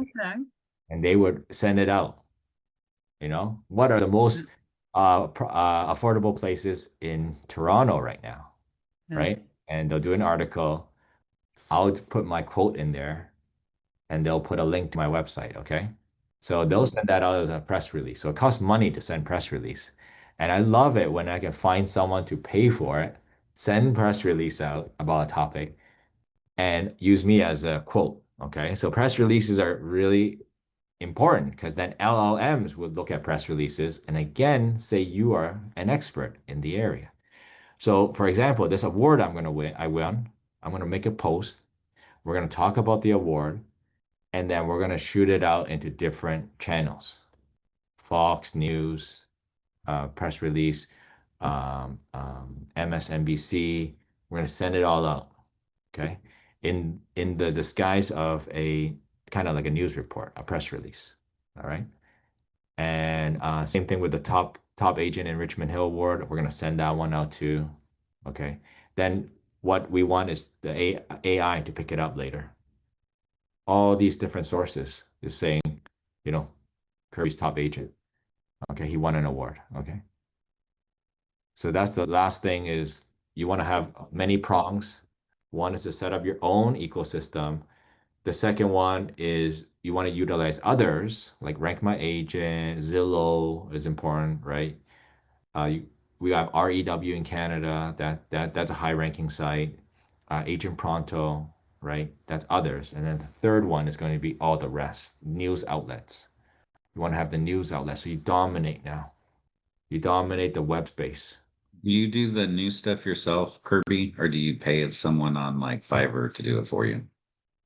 they would send it out. You know, what are the most affordable places in Toronto right now, Yeah. right? And they'll do an article. I'll put my quote in there, and they'll put a link to my website. Okay, so they'll send that out as a press release. So it costs money to send press release, and I love it when I can find someone to pay for it, send press release out about a topic, and use me as a quote. Okay, so press releases are really important because then LLMs would look at press releases and again say you are an expert in the area. So, for example, this award I'm going to win, I'm going to make a post. We're going to talk about the award and then we're going to shoot it out into different channels. Fox News, press release, MSNBC. We're going to send it all out. Okay. In the disguise of a kind of like a news report, a press release. All right. And same thing with the top agent in Richmond Hill Award. We're gonna send that one out too. Okay. Then what we want is the AI to pick it up later. All these different sources is saying, you know, Kirby's top agent. Okay, he won an award. Okay. So that's the last thing is you want to have many prongs. One is to set up your own ecosystem. The second one is you want to utilize others, like Rank My Agent, Zillow is important, right? We have REW in Canada, that's a high ranking site. Agent Pronto, right? That's others. And then the third one is going to be all the rest, news outlets. You want to have the news outlets, so you dominate now. You dominate the web space. Do you do the new stuff yourself, Kirby, or do you pay someone on like Fiverr to do it for you?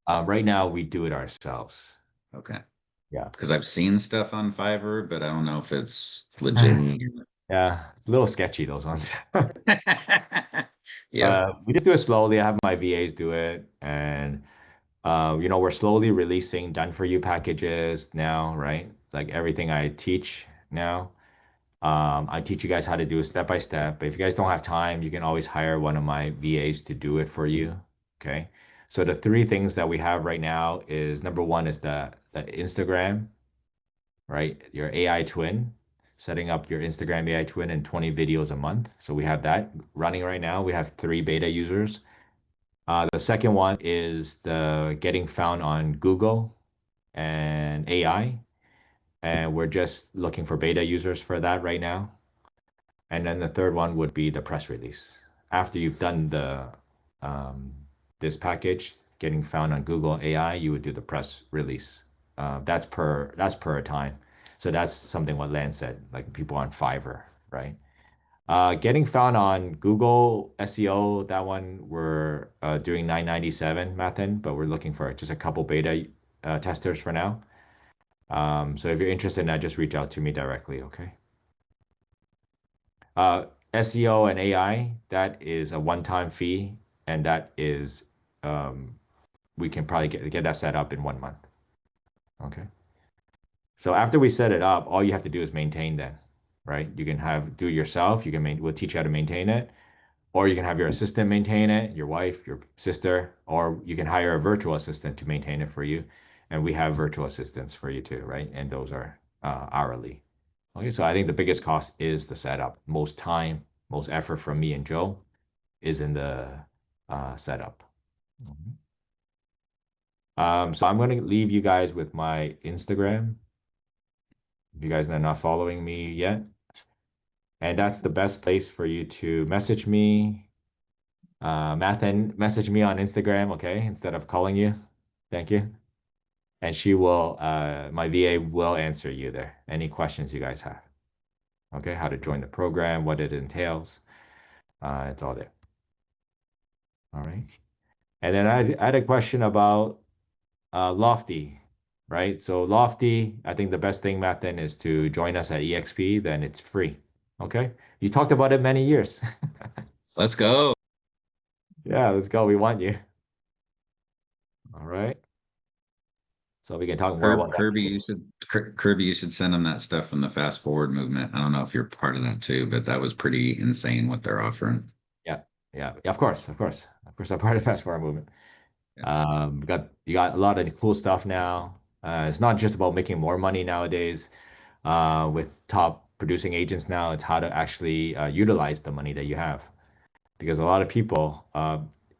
Right now, we do it ourselves. Okay. Yeah. Because I've seen stuff on Fiverr, but I don't know if it's legit. Yeah, it's a little sketchy, those ones. Yeah. We just do it slowly. I have my VAs do it, and we're slowly releasing done for you packages now, right? Like everything I teach now. I teach you guys how to do it step by step. If you guys don't have time, you can always hire one of my VAs to do it for you. Okay. So the three things that we have right now is number one is the Instagram, right? Your AI twin, setting up your Instagram AI twin and 20 videos a month. So we have that running right now. We have 3 beta users. The second one is the getting found on Google and AI. And we're just looking for beta users for that right now. And then the third one would be the press release. After you've done um, this package, getting found on Google AI, you would do the press release. That's per time. So that's something what Lan said, like people on Fiverr, right? Getting found on Google SEO, that one we're doing 997 method, but we're looking for just a couple beta testers for now. So if you're interested in that, just reach out to me directly, okay? SEO and AI, that is a one-time fee, and that is we can probably get that set up in 1 month. Okay. So after we set it up, all you have to do is maintain that, right? You can do it yourself. We'll teach you how to maintain it, or you can have your assistant maintain it, your wife, your sister, or you can hire a virtual assistant to maintain it for you. And we have virtual assistants for you too, right? And those are hourly. Okay, so I think the biggest cost is the setup, most time most effort from me and Joe is in the setup. So I'm going to leave you guys with my Instagram. If you guys are not following me yet, and that's the best place for you to message me. Mathen, message me on Instagram, okay, instead of calling you. Thank you. And she will, my VA will answer you there. Any questions you guys have. Okay, how to join the program, what it entails. It's all there. All right. And then I had a question about Lofty, right? So Lofty, I think the best thing, Matt, then is to join us at EXP, then it's free. Okay. You talked about it many years. Let's go. Yeah, let's go. We want you. All right. So we can talk more about that. Kirby, you should send them that stuff from the fast forward movement. I don't know if you're part of that too, but that was pretty insane what they're offering. Yeah, yeah, of course, of course, of course. I'm part of the fast forward movement. You got a lot of cool stuff now. It's not just about making more money nowadays. With top producing agents now, it's how to actually utilize the money that you have. Because a lot of people,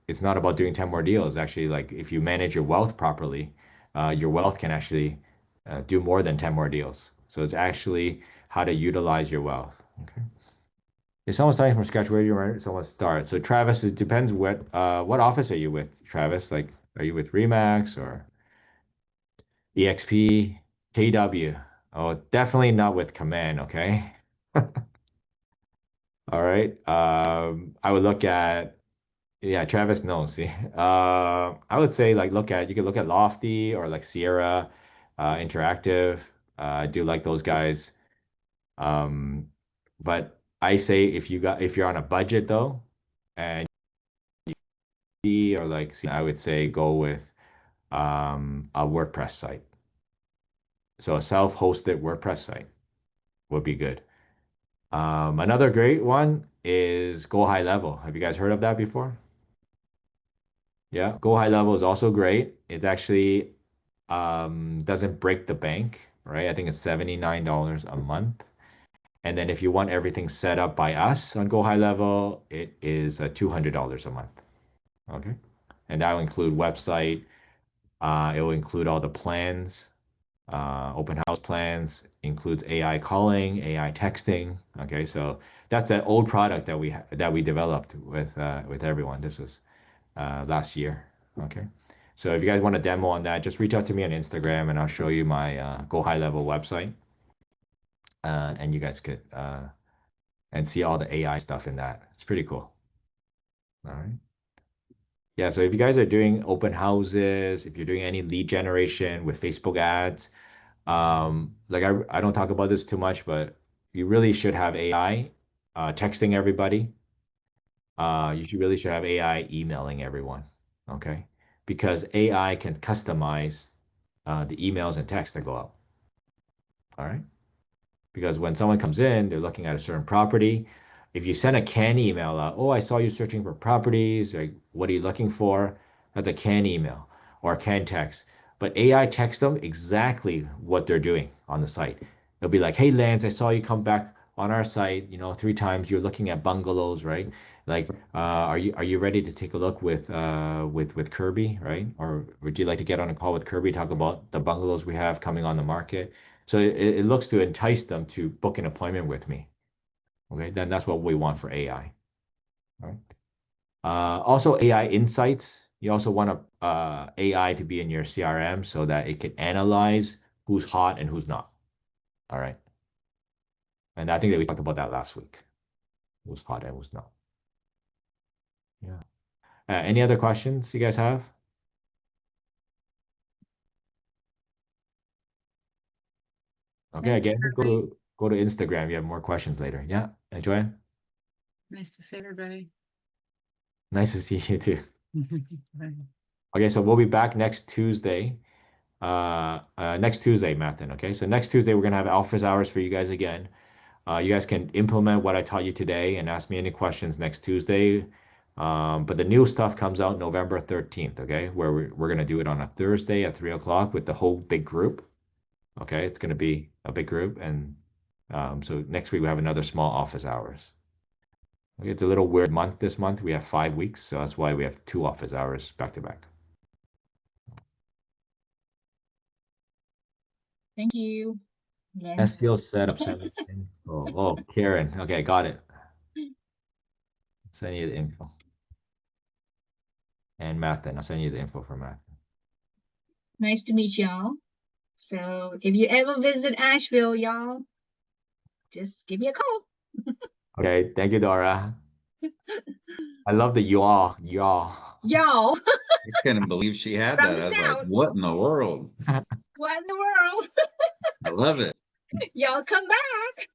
it's not about doing 10 more deals. Actually, like if you manage your wealth properly, your wealth can actually do more than 10 more deals. So it's actually how to utilize your wealth. Okay. If someone's starting from scratch, where do you want someone to start? So Travis, it depends what office are you with, Travis? Like, are you with Remax or EXP, KW? Oh, definitely not with Command, okay? All right. I would look at Yeah, Travis knows. See, I would say like you could look at Lofty or like Sierra, Interactive. I do like those guys. Um, but I say if you're on a budget though, and or like I would say go with a WordPress site. So a self-hosted WordPress site would be good. Another great one is Go High Level. Have you guys heard of that before? Yeah, Go High Level is also great. It actually doesn't break the bank, right? I think it's $79 a month. And then if you want everything set up by us on Go High Level, it is $200 a month. Okay. And that will include website. It will include all the plans, open house plans, includes AI calling, AI texting. Okay. So that's that old product that we developed with everyone. This is last year. Okay. So if you guys want a demo on that, just reach out to me on Instagram and I'll show you my Go High Level website. And you guys could and see all the AI stuff in that. It's pretty cool. All right. Yeah, so if you guys are doing open houses, if you're doing any lead generation with Facebook ads, like I don't talk about this too much, but you really should have AI texting everybody. Really should have AI emailing everyone. Okay. Because AI can customize the emails and texts that go out. All right. Because when someone comes in, they're looking at a certain property. If you send a canned email out, oh, I saw you searching for properties, like what are you looking for? That's a canned email or a canned text. But AI texts them exactly what they're doing on the site. They'll be like, hey, Lance, I saw you come back on our site, 3 times. You're looking at bungalows, right? Like, are you ready to take a look with Kirby, right? Or would you like to get on a call with Kirby, talk about the bungalows we have coming on the market? So it looks to entice them to book an appointment with me. Okay, then that's what we want for AI. All right. Also, AI insights. You also want AI to be in your CRM so that it can analyze who's hot and who's not. All right. And I think that we talked about that last week. Who's hot and who's not. Yeah. Any other questions you guys have? Okay, Thanks, again, Kirby. go to Instagram. You have more questions later. Yeah, enjoy. Nice to see everybody. Nice to see you too. Bye. Okay, so we'll be back next Tuesday. Next Tuesday, Mathen. Okay, so next Tuesday we're gonna have office hours for you guys again. You guys can implement what I taught you today and ask me any questions next Tuesday. But the new stuff comes out November 13th. Okay, where we're gonna do it on a Thursday at 3 o'clock with the whole big group. Okay, it's gonna be a big group, and so next week we have another small office hours. It's a little weird month this month. We have 5 weeks, so that's why we have 2 office hours back to back. Thank you. Yeah. SEO setup 17. Oh, Karen. Okay, got it. Send you the info. And math then. I'll send you the info for math. Nice to meet y'all. So if you ever visit Asheville, y'all, just give me a call. Okay, thank you, Dora. I love the y'all. Y'all, I couldn't believe she had from that. the I was like, south. what in the world? What in the world? I love it. Y'all come back.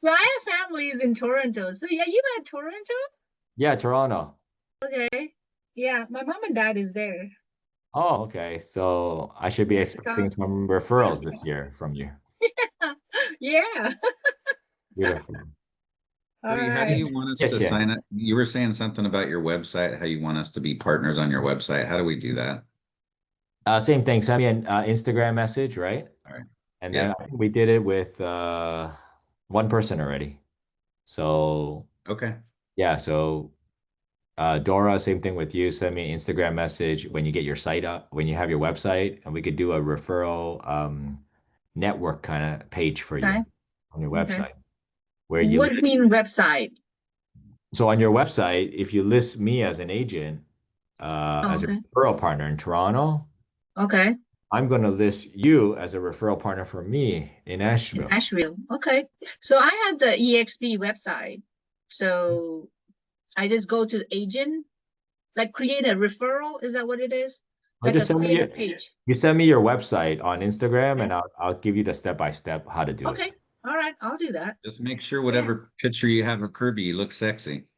So I have families in Toronto. So yeah, you at Toronto? Yeah, Toronto. Okay. Yeah, my mom and dad is there. Oh, okay. So I should be Yeah, expecting Scott. some referrals this year from you. Yeah. Beautiful. All Kirby, how do right. you want us Yes, to yeah. sign up? You were saying something about your website, how you want us to be partners on your website. How do we do that? Same thing. Send me an Instagram message, right? All right. And Yeah. then I think we did it with one person already. So Okay. yeah, so Dora, same thing with you. Send me an Instagram message when you get your site up, when you have your website, and we could do a referral network kind of page for you Okay. on your Okay. website where you What do you mean website? so on your website, if you list me as an agent, Oh, as a okay. referral partner in Toronto, Okay. I'm going to list you as a referral partner for me in In Asheville. Asheville. Okay. So I have the EXP website. So I just go to the agent, like create a referral. Is that what it is? Or Like just a send me create a your, page. you send me your website on Instagram Okay. and I'll give you the step by step how to do it. Okay. All right. I'll do that. Just make sure Yeah. whatever picture you have of Kirby looks sexy.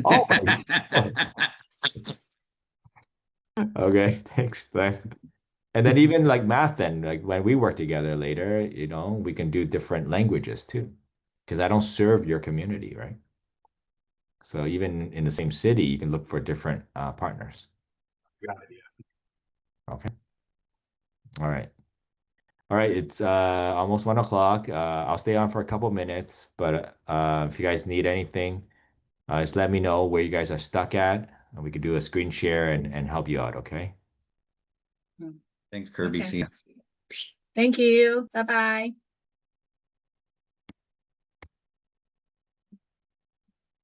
Oh my God. Okay, thanks. And then even like math then, like when we work together later, we can do different languages too. Because I don't serve your community, right? So even in the same city, you can look for different partners. Okay. All right. All right. It's almost 1 o'clock. I'll stay on for a couple minutes, but if you guys need anything, just let me know where you guys are stuck at, and we could do a screen share and help you out. Okay. Thanks, Kirby. Okay. See ya. Thank you. Bye-bye.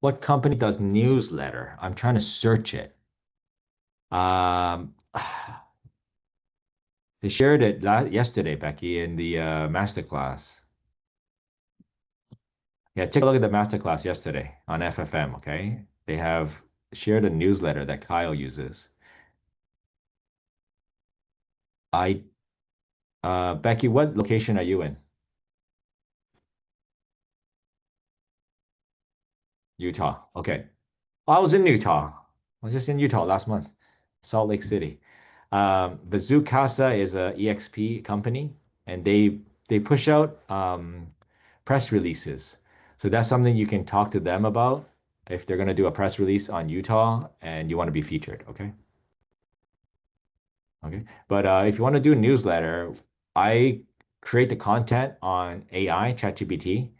What company does newsletter? I'm trying to search it. Um, they shared it yesterday, Becky, in the masterclass. Yeah, take a look at the masterclass yesterday on FFM, okay? They have shared a newsletter that Kyle uses. I Becky, what location are you in? Utah. Okay. I was in Utah. I was just in Utah last month, Salt Lake City. Bazoo Casa is a EXP company, and they push out press releases. So that's something you can talk to them about if they're gonna do a press release on Utah and you want to be featured. Okay. Okay. But if you want to do a newsletter, I create the content on AI, ChatGPT,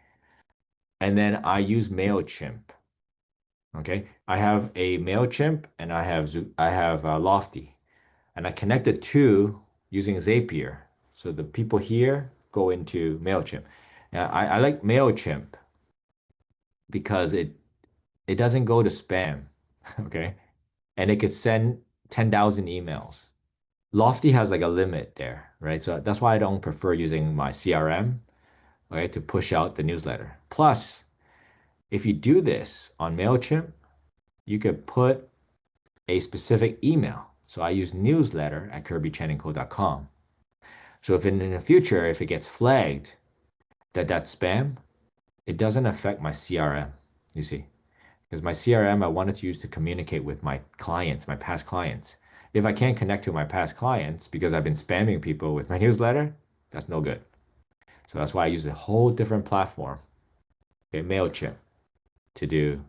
and then I use MailChimp. Okay. I have a MailChimp and I have Lofty, and I connect the two using Zapier. So the people here go into MailChimp. Now, I like MailChimp because it doesn't go to spam. Okay. And it could send 10,000 emails. Lofty has like a limit there, right? So that's why I don't prefer using my CRM, right, to push out the newsletter. Plus, if you do this on MailChimp, you could put a specific email. So I use newsletter at kirbychanandco.com. So if in the future, if it gets flagged that that's spam, it doesn't affect my CRM, you see. Because my CRM, I wanted to use to communicate with my clients, my past clients. If I can't connect to my past clients because I've been spamming people with my newsletter, that's no good. So that's why I use a whole different platform, okay, MailChimp, to do,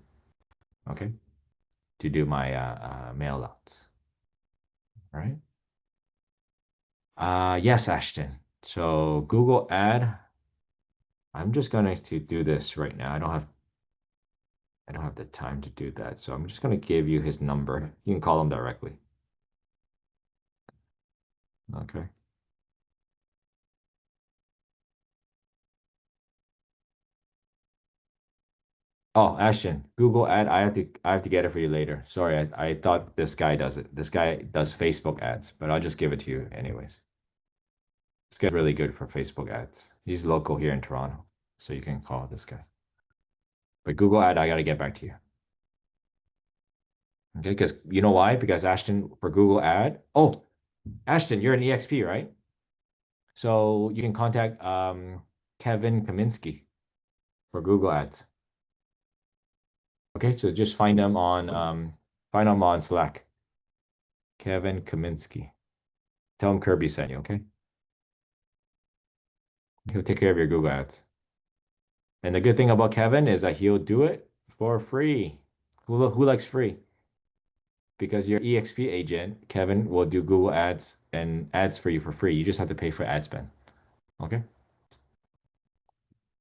okay, to do my mail outs. All right. Yes, Ashton. So Google Ad, I'm just going to do this right now. I don't have the time to do that. So I'm just going to give you his number. You can call him directly. Okay. Oh, Ashton, Google ad. I have to get it for you later. Sorry, I thought this guy does it. This guy does Facebook ads, but I'll just give it to you anyways. This guy's really good for Facebook ads. He's local here in Toronto, so you can call this guy. But Google ad, I gotta get back to you. Okay, because you know why? Because Ashton for Google ad. Oh, Ashton, you're an EXP, right? So you can contact Kevin Kaminsky for Google ads. Okay, so just find him on Slack. Kevin Kaminsky. Tell him Kirby sent you, okay? He'll take care of your Google ads. And the good thing about Kevin is that he'll do it for free. Who likes free? Because your EXP agent, Kevin, will do Google ads and ads for you for free. You just have to pay for ad spend. Okay?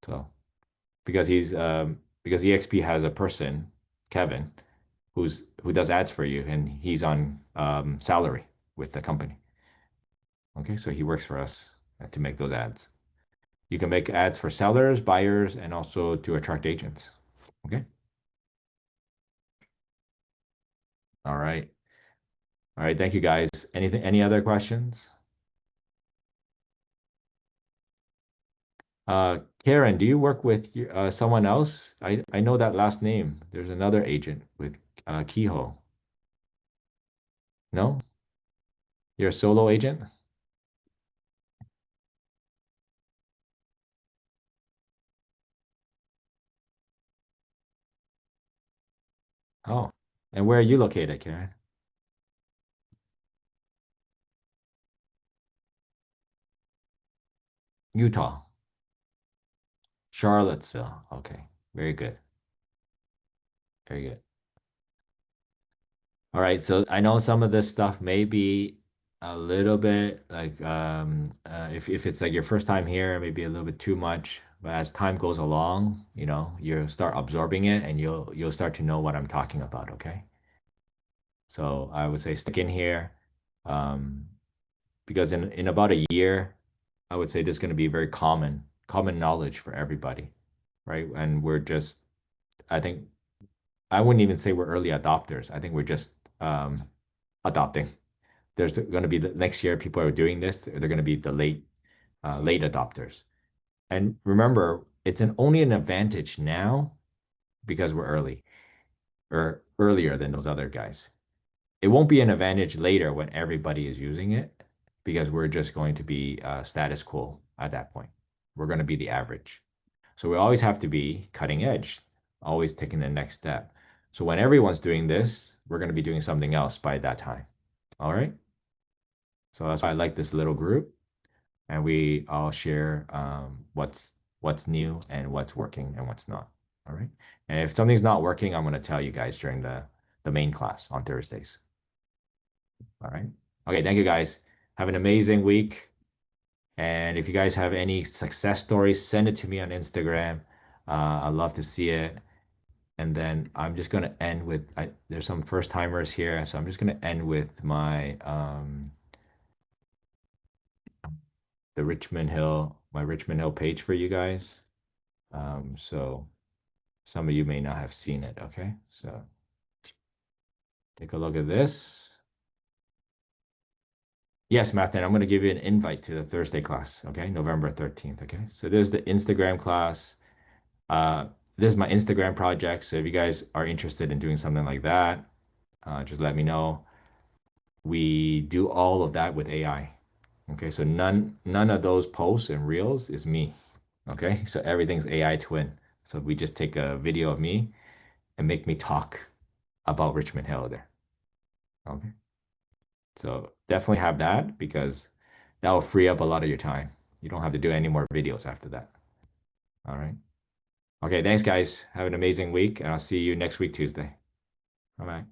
So because EXP has a person, Kevin, who does ads for you, and he's on salary with the company. Okay, so he works for us to make those ads. You can make ads for sellers, buyers, and also to attract agents. Okay. All right. All right. Thank you guys. Any other questions? Karen, do you work with someone else? I know that last name. There's another agent with Kehoe. No? You're a solo agent? Oh. And where are you located, Karen? Utah. Charlottesville. Okay. Very good. Very good. All right, so I know some of this stuff may be a little bit like if it's like your first time here, maybe a little bit too much. But as time goes along, you'll start absorbing it and you'll start to know what I'm talking about, okay? So I would say stick in here, um, because in about a year, I would say this is going to be very common knowledge for everybody, right? And I think I wouldn't even say we're early adopters. I think we're just adopting. There's going to be the next year people are doing this. They're going to be the late adopters. And remember, it's only an advantage now because we're early or earlier than those other guys. It won't be an advantage later when everybody is using it because we're just going to be status quo at that point. We're going to be the average. So we always have to be cutting edge, always taking the next step. So when everyone's doing this, we're going to be doing something else by that time. All right. So that's why I like this little group, and we all share what's new and what's working and what's not. All right. And if something's not working, I'm going to tell you guys during the main class on Thursdays. All right. Okay. Thank you guys. Have an amazing week. And if you guys have any success stories, send it to me on Instagram. I'd love to see it. And then I'm just going to end with there's some first timers here, so I'm just going to end with my my Richmond Hill page for you guys. So some of you may not have seen it. Okay, so take a look at this. Yes, Matthew, I'm going to give you an invite to the Thursday class. Okay, November 13th. Okay, so this is the Instagram class. This is my Instagram project. So if you guys are interested in doing something like that, just let me know. We do all of that with AI. Okay, so none of those posts and reels is me. Okay, so everything's AI twin. So we just take a video of me and make me talk about Richmond Hill there. Okay, so definitely have that because that will free up a lot of your time. You don't have to do any more videos after that. All right. Okay, thanks guys. Have an amazing week, and I'll see you next week, Tuesday. Bye bye.